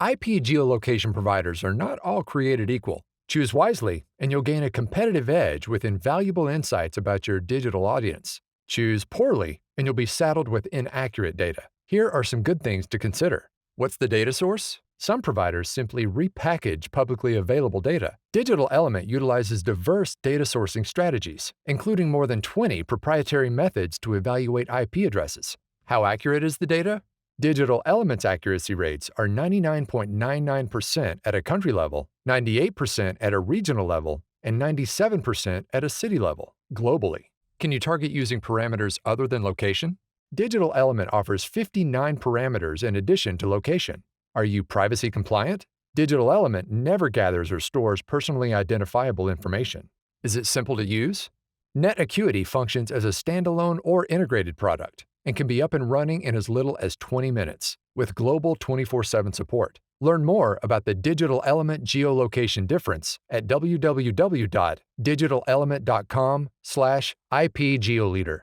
IP geolocation providers are not all created equal. Choose wisely, and you'll gain a competitive edge with invaluable insights about your digital audience. Choose poorly, and you'll be saddled with inaccurate data. Here are some good things to consider. What's the data source? Some providers simply repackage publicly available data. Digital Element utilizes diverse data sourcing strategies, including more than 20 proprietary methods to evaluate IP addresses. How accurate is the data? Digital Element's accuracy rates are 99.99% at a country level, 98% at a regional level, and 97% at a city level, globally. Can you target using parameters other than location? Digital Element offers 59 parameters in addition to location. Are you privacy compliant? Digital Element never gathers or stores personally identifiable information. Is it simple to use? Net Acuity functions as a standalone or integrated product and can be up and running in as little as 20 minutes with global 24/7 support. Learn more about the Digital Element geolocation difference at www.digitalelement.com/IPGeoleader.